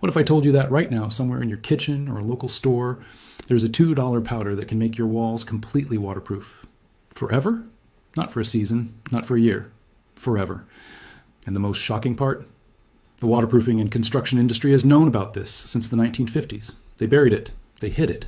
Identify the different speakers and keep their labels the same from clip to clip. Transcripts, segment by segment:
Speaker 1: What if I told you that right now, somewhere in your kitchen or a local store, there's a $2 powder that can make your walls completely waterproof? Forever? Not for a season, not for a year. Forever. And the most shocking part? The waterproofing and construction industry has known about this since the 1950s. They buried it. They hid it.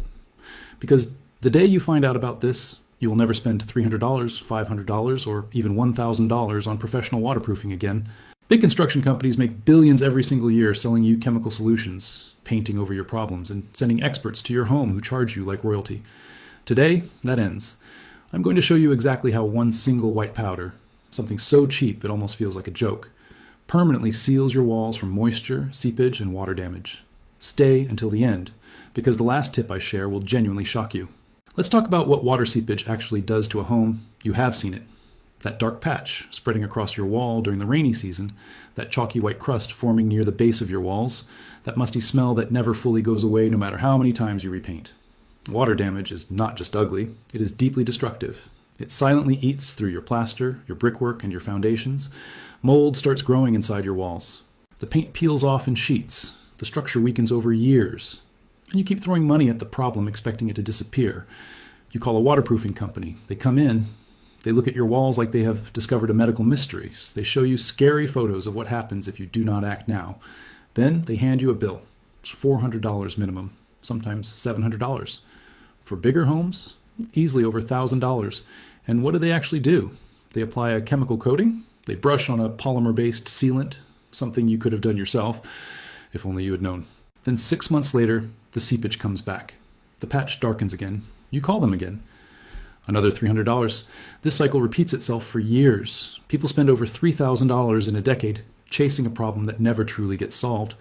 Speaker 1: Because the day you find out about this, you will never spend $300, $500, or even $1,000 on professional waterproofing again. Big construction companies make billions every single year selling you chemical solutions, painting over your problems, and sending experts to your home who charge you like royalty. Today, that ends. I'm going to show you exactly how one single white powder, something so cheap it almost feels like a joke, permanently seals your walls from moisture, seepage, and water damage. Stay until the end, because the last tip I share will genuinely shock you. Let's talk about what water seepage actually does to a home. You have seen it. That dark patch spreading across your wall during the rainy season, that chalky white crust forming near the base of your walls, that musty smell that never fully goes away no matter how many times you repaint. Water damage is not just ugly, it is deeply destructive. It silently eats through your plaster, your brickwork, and your foundations. Mold starts growing inside your walls. The paint peels off in sheets. The structure weakens over years. And you keep throwing money at the problem expecting it to disappear. You call a waterproofing company. They come in. They look at your walls like they have discovered a medical mystery. They show you scary photos of what happens if you do not act now. Then they hand you a bill. It's $400 minimum, sometimes $700. For bigger homes, easily over $1,000. And what do they actually do? They apply a chemical coating. They brush on a polymer-based sealant, something you could have done yourself, if only you had known. Then 6 months later, the seepage comes back. The patch darkens again. You call them again. Another $300. This cycle repeats itself for years. People spend over $3,000 in a decade chasing a problem that never truly gets solved.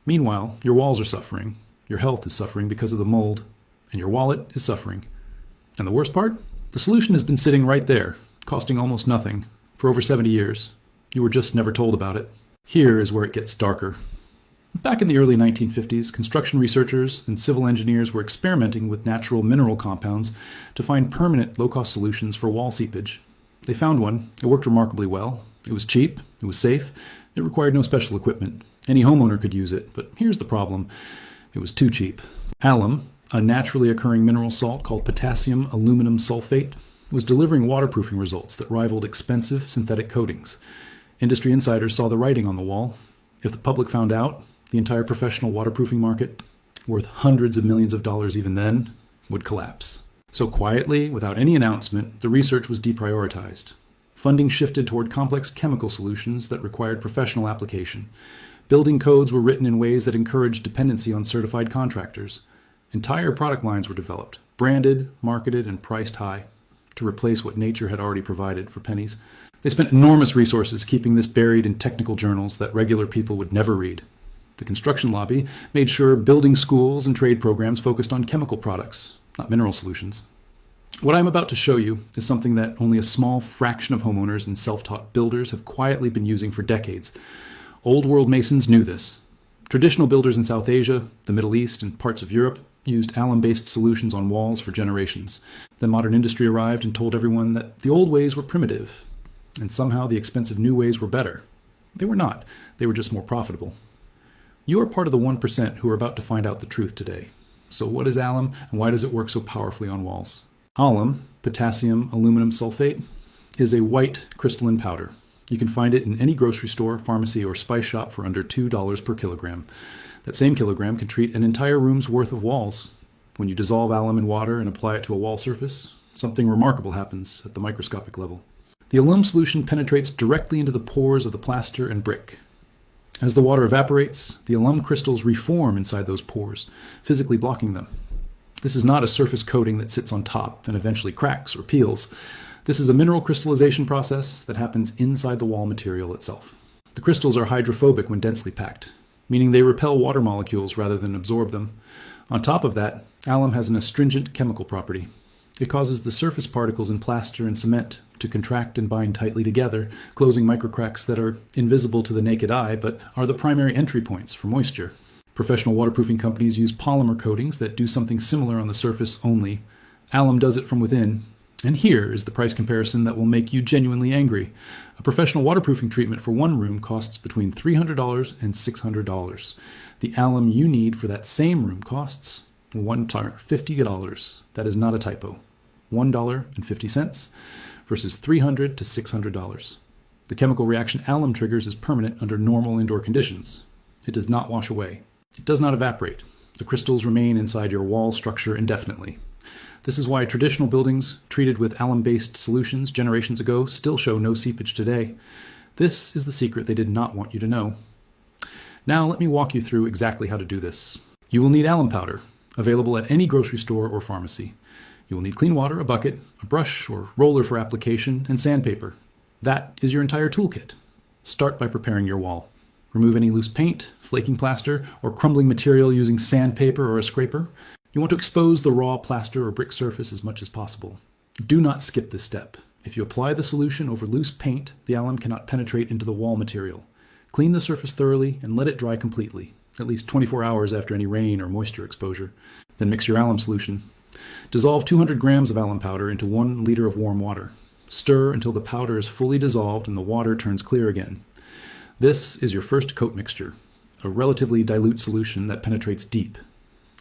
Speaker 1: Meanwhile, your walls are suffering. Your health is suffering because of the mold. And your wallet is suffering. And the worst part? The solution has been sitting right there, costing almost nothing, for over 70 years. You were just never told about it. Here is where it gets darker. Back in the early 1950s, construction researchers and civil engineers were experimenting with natural mineral compounds to find permanent, low-cost solutions for wall seepage. They found one. It worked remarkably well. It was cheap. It was safe. It required no special equipment. Any homeowner could use it, but here's the problem. It was too cheap. Alum, a naturally occurring mineral salt called potassium aluminum sulfate, was delivering waterproofing results that rivaled expensive synthetic coatings. Industry insiders saw the writing on the wall. If the public found out, the entire professional waterproofing market, worth hundreds of millions of dollars even then, would collapse. So quietly, without any announcement, the research was deprioritized. Funding shifted toward complex chemical solutions that required professional application. Building codes were written in ways that encouraged dependency on certified contractors. Entire product lines were developed, branded, marketed, and priced high, to replace what nature had already provided for pennies. They spent enormous resources keeping this buried in technical journals that regular people would never read. The construction lobby made sure building schools and trade programs focused on chemical products, not mineral solutions. What I'm about to show you is something that only a small fraction of homeowners and self-taught builders have quietly been using for decades. Old world masons knew this. Traditional builders in South Asia, the Middle East, and parts of Europe used alum-based solutions on walls for generations. Then modern industry arrived and told everyone that the old ways were primitive, and somehow the expensive new ways were better. They were not. They were just more profitable. You are part of the 1% who are about to find out the truth today. So what is alum, and why does it work so powerfully on walls? Alum, potassium aluminum sulfate, is a white crystalline powder. You can find it in any grocery store, pharmacy, or spice shop for under $2 per kilogram. That same kilogram can treat an entire room's worth of walls. When you dissolve alum in water and apply it to a wall surface, something remarkable happens at the microscopic level. The alum solution penetrates directly into the pores of the plaster and brick. As the water evaporates, the alum crystals reform inside those pores, physically blocking them. This is not a surface coating that sits on top and eventually cracks or peels. This is a mineral crystallization process that happens inside the wall material itself. The crystals are hydrophobic when densely packed, meaning they repel water molecules rather than absorb them. On top of that, alum has an astringent chemical property. It causes the surface particles in plaster and cement to contract and bind tightly together, closing microcracks that are invisible to the naked eye but are the primary entry points for moisture. Professional waterproofing companies use polymer coatings that do something similar on the surface only. Alum does it from within. And here is the price comparison that will make you genuinely angry. A professional waterproofing treatment for one room costs between $300 and $600. The alum you need for that same room costs $50. That is not a typo. $1.50 versus $300 to $600. The chemical reaction alum triggers is permanent under normal indoor conditions. It does not wash away. It does not evaporate. The crystals remain inside your wall structure indefinitely. This is why traditional buildings treated with alum-based solutions generations ago still show no seepage today. This is the secret they did not want you to know. Now let me walk you through exactly how to do this. You will need alum powder, available at any grocery store or pharmacy. You will need clean water, a bucket, a brush or roller for application, and sandpaper. That is your entire toolkit. Start by preparing your wall. Remove any loose paint, flaking plaster, or crumbling material using sandpaper or a scraper. You want to expose the raw plaster or brick surface as much as possible. Do not skip this step. If you apply the solution over loose paint, the alum cannot penetrate into the wall material. Clean the surface thoroughly and let it dry completely, at least 24 hours after any rain or moisture exposure. Then mix your alum solution. Dissolve 200 grams of alum powder into 1 liter of warm water. Stir until the powder is fully dissolved and the water turns clear again. This is your first coat mixture, a relatively dilute solution that penetrates deep.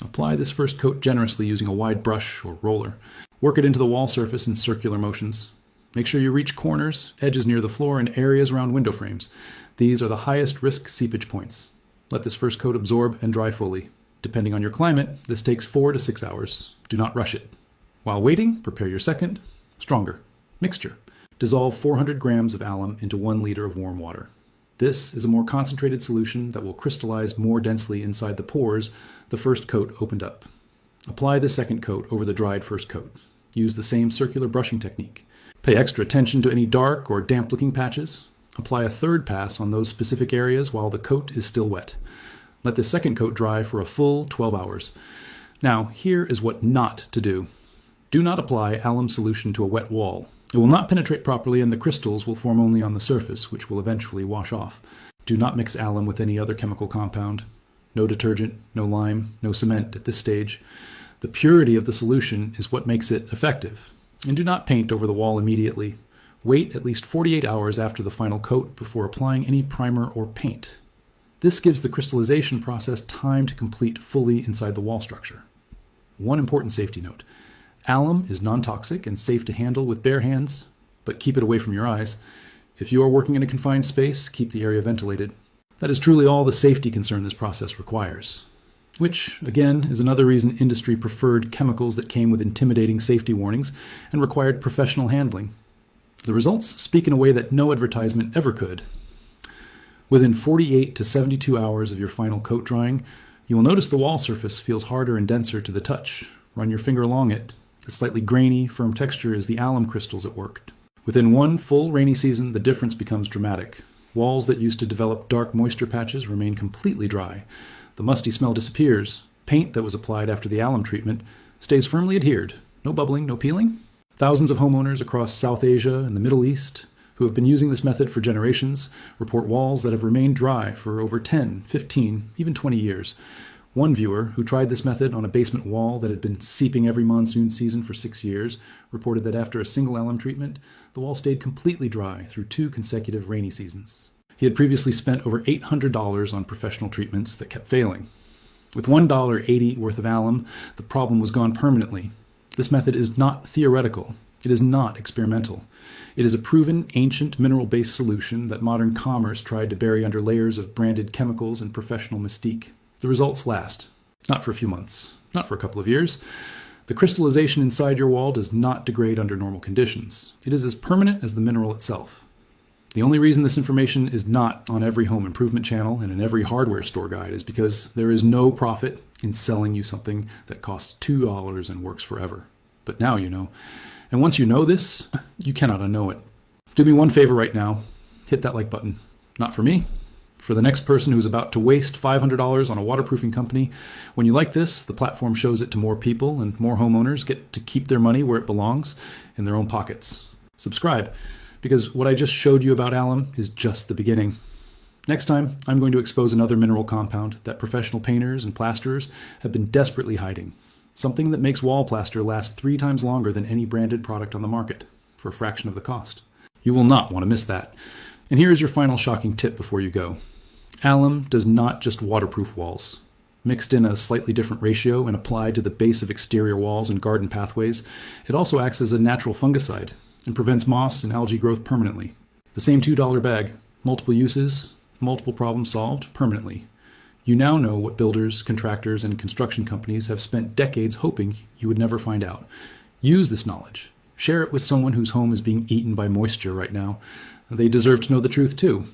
Speaker 1: Apply this first coat generously using a wide brush or roller. Work it into the wall surface in circular motions. Make sure you reach corners, edges near the floor, and areas around window frames. These are the highest risk seepage points. Let this first coat absorb and dry fully. Depending on your climate, this takes 4 to 6 hours. Do not rush it. While waiting, prepare your second, stronger mixture. Dissolve 400 grams of alum into 1 liter of warm water. This is a more concentrated solution that will crystallize more densely inside the pores the first coat opened up. Apply the second coat over the dried first coat. Use the same circular brushing technique. Pay extra attention to any dark or damp-looking patches. Apply a third pass on those specific areas while the coat is still wet. Let the second coat dry for a full 12 hours. Now, here is what not to do. Do not apply alum solution to a wet wall. It will not penetrate properly and the crystals will form only on the surface, which will eventually wash off. Do not mix alum with any other chemical compound. No detergent, no lime, no cement at this stage. The purity of the solution is what makes it effective. And do not paint over the wall immediately. Wait at least 48 hours after the final coat before applying any primer or paint. This gives the crystallization process time to complete fully inside the wall structure. One important safety note. Alum is non-toxic and safe to handle with bare hands, but keep it away from your eyes. If you are working in a confined space, keep the area ventilated. That is truly all the safety concern this process requires. Which, again, is another reason industry preferred chemicals that came with intimidating safety warnings and required professional handling. The results speak in a way that no advertisement ever could. Within 48 to 72 hours of your final coat drying, you will notice the wall surface feels harder and denser to the touch. Run your finger along it. The slightly grainy, firm texture is the alum crystals at work. Within one full rainy season, the difference becomes dramatic. Walls that used to develop dark moisture patches remain completely dry. The musty smell disappears. Paint that was applied after the alum treatment stays firmly adhered. No bubbling, no peeling. Thousands of homeowners across South Asia and the Middle East who have been using this method for generations report walls that have remained dry for over 10, 15, even 20 years. One viewer, who tried this method on a basement wall that had been seeping every monsoon season for 6 years, reported that after a single alum treatment, the wall stayed completely dry through 2 consecutive rainy seasons. He had previously spent over $800 on professional treatments that kept failing. With $1.80 worth of alum, the problem was gone permanently. This method is not theoretical. It is not experimental. It is a proven, ancient, mineral-based solution that modern commerce tried to bury under layers of branded chemicals and professional mystique. The results last. Not for a few months. Not for a couple of years. The crystallization inside your wall does not degrade under normal conditions. It is as permanent as the mineral itself. The only reason this information is not on every home improvement channel and in every hardware store guide is because there is no profit in selling you something that costs $2 and works forever. But now you know. And once you know this, you cannot unknow it. Do me one favor right now. Hit that like button. Not for me. For the next person who's about to waste $500 on a waterproofing company. When you like this, the platform shows it to more people and more homeowners get to keep their money where it belongs, in their own pockets. Subscribe, because what I just showed you about alum is just the beginning. Next time, I'm going to expose another mineral compound that professional painters and plasterers have been desperately hiding. Something that makes wall plaster last 3 times longer than any branded product on the market, for a fraction of the cost. You will not want to miss that. And here is your final shocking tip before you go. Alum does not just waterproof walls. Mixed in a slightly different ratio and applied to the base of exterior walls and garden pathways, it also acts as a natural fungicide and prevents moss and algae growth permanently. The same $2 bag, multiple uses, multiple problems solved permanently. You now know what builders, contractors, and construction companies have spent decades hoping you would never find out. Use this knowledge. Share it with someone whose home is being eaten by moisture right now. They deserve to know the truth too.